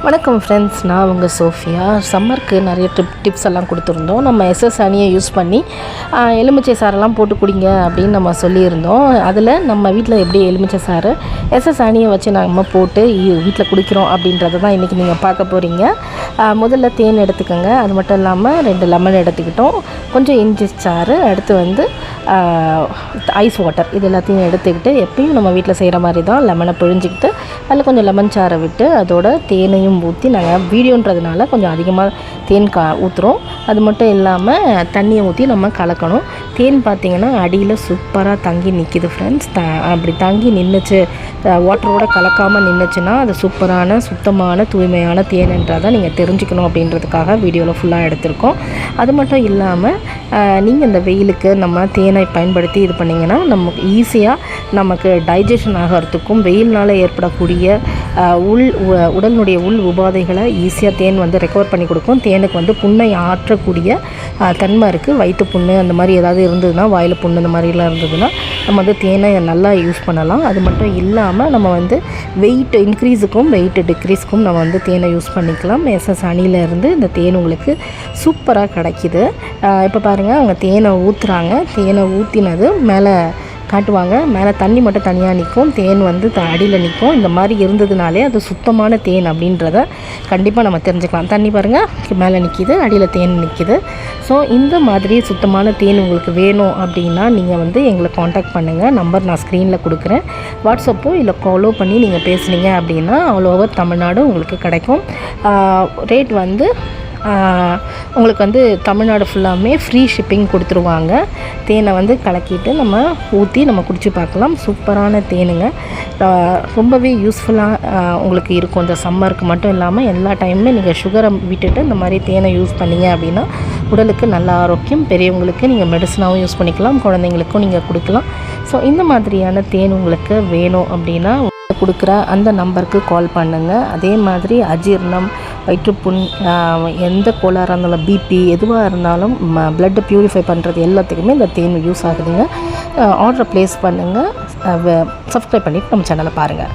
வணக்கம் ஃப்ரெண்ட்ஸ், நான் உங்கள் சோஃபியா. சம்மருக்கு நிறைய டிப்ஸ் எல்லாம் கொடுத்துருந்தோம். நம்ம எஸ்எஸ் ஹனியை யூஸ் பண்ணி எலுமிச்சை சாரெல்லாம் போட்டு குடிங்க அப்படின்னு நம்ம சொல்லியிருந்தோம். அதில் நம்ம வீட்டில் எப்படி எலுமிச்சை சாறு எஸ்எஸ் ஹனியை வச்சு நம்ம போட்டு வீட்டில் குடிக்கிறோம் அப்படின்றத தான் இன்றைக்கி நீங்கள் பார்க்க போகிறீங்க. முதல்ல தேன் எடுத்துக்கோங்க. அது மட்டும் இல்லாமல் 2 லெமன் எடுத்துக்கிட்டோம், கொஞ்சம் இஞ்சி சாறு, அடுத்து வந்து ஐஸ் வாட்டர், இது எல்லாத்தையும் எடுத்துக்கிட்டு எப்பயும் நம்ம வீட்டில் செய்கிற மாதிரி தான் லெமனை பிழிஞ்சிக்கிட்டு அதில் கொஞ்சம் லெமன் சாறை விட்டு அதோட தேனையும் ஊற்றி, நாங்கள் வீடியோன்றதுனால கொஞ்சம் அதிகமாக தேன் ஊற்றுறோம். அது மட்டும் இல்லாமல் தண்ணியை ஊற்றி நம்ம கலக்கணும். தேன் பார்த்திங்கன்னா அடியில் சூப்பராக தங்கி நிற்கிது ஃப்ரெண்ட்ஸ். அப்படி தங்கி நின்றுச்சு, வாட்டரோடு கலக்காமல் நின்றுச்சுன்னா அது சூப்பரான சுத்தமான தூய்மையான தேன்ன்றதை நீங்கள் தெரிஞ்சுக்கணும் அப்படின்றதுக்காக வீடியோவில் ஃபுல்லாக எடுத்திருக்கோம். அது மட்டும் இல்லாமல் நீங்கள் இந்த வெயிலுக்கு நம்ம தேனை பயன்படுத்தி இது பண்ணிங்கன்னா நமக்கு ஈஸியாக நமக்கு டைஜஷன் ஆகிறதுக்கும் வெயில்னால் ஏற்படக்கூடிய உடலினுடைய உள் உபாதைகளை ஈஸியாக தேன் வந்து ரெக்கவர் பண்ணி கொடுக்கும். தேனுக்கு வந்து புண்ணை ஆற்றக்கூடிய தன்மை இருக்குது. வயிற்று புண்ணு அந்த மாதிரி ஏதாவது இருந்ததுன்னா, வாயில் புண்ணு இந்த மாதிரிலாம் இருந்ததுன்னா நம்ம வந்து தேனை நல்லா யூஸ் பண்ணலாம். அது மட்டும் இல்லாமல் நம்ம வந்து வெயிட் இன்க்ரீஸுக்கும் வெயிட் டிக்ரீஸுக்கும் நம்ம வந்து தேனை யூஸ் பண்ணிக்கலாம். எஸ்எஸ் ஹனியிலேருந்து இந்த தேன் உங்களுக்கு சூப்பராக கிடைக்கிது. இப்போ பாருங்கள், அவங்க தேனை ஊற்றுறாங்க. தேனை ஊற்றினது மேலே காட்டுவாங்க. மேலே தண்ணி மட்டும் தனியாக நிற்கும், தேன் வந்து அடியில் நிற்கும். இந்த மாதிரி இருந்ததுனாலே அது சுத்தமான தேன் அப்படின்றத கண்டிப்பாக நம்ம தெரிஞ்சுக்கலாம். தண்ணி பாருங்கள், மேலே நிற்கிது, அடியில் தேன் நிற்கிது. ஸோ இந்த மாதிரி சுத்தமான தேன் உங்களுக்கு வேணும் அப்படின்னா நீங்கள் வந்து எங்களை காண்டாக்ட் பண்ணுங்கள். நம்பர் நான் ஸ்க்ரீனில் கொடுக்குறேன். வாட்ஸ்அப்போ இல்லை காலோ பண்ணி நீங்கள் பேசுனீங்க அப்படின்னா ஆல் ஓவர் தமிழ்நாடு உங்களுக்கு கிடைக்கும். ரேட் வந்து உங்களுக்கு வந்து தமிழ்நாடு ஃபுல்லாமே ஃப்ரீ ஷிப்பிங் கொடுத்துருவாங்க. தேனை வந்து கலக்கிட்டு நம்ம ஊற்றி நம்ம குடிச்சு பார்க்கலாம். சூப்பரான தேனுங்க, ரொம்பவே யூஸ்ஃபுல்லாக உங்களுக்கு இருக்கும். இந்த சம்மருக்கு மட்டும் இல்லாமல் எல்லா டைமுமே நீங்கள் சுகரை விட்டுட்டு இந்த மாதிரி தேனை யூஸ் பண்ணிங்க அப்படின்னா உடலுக்கு நல்ல ஆரோக்கியம். பெரியவங்களுக்கு நீங்கள் மெடிசனாகவும் யூஸ் பண்ணிக்கலாம், குழந்தைங்களுக்கும் நீங்கள் கொடுக்கலாம். ஸோ இந்த மாதிரியான தேன் உங்களுக்கு வேணும் அப்படின்னா கொடுக்குற அந்த நம்பருக்கு கால் பண்ணுங்கள். அதே மாதிரி அஜீர்ணம், வயிற்றுப்புண், எந்த கோளாறாக இருந்தாலும், பிபி எதுவாக இருந்தாலும், பிளட்டை ப்யூரிஃபை பண்ணுறது எல்லாத்துக்குமே இந்த தேன் யூஸ் ஆகுதுங்க. ஆர்டரை ப்ளேஸ் பண்ணுங்கள். சப்ஸ்கிரைப் பண்ணிவிட்டு நம்ம சேனலை பாருங்கள்.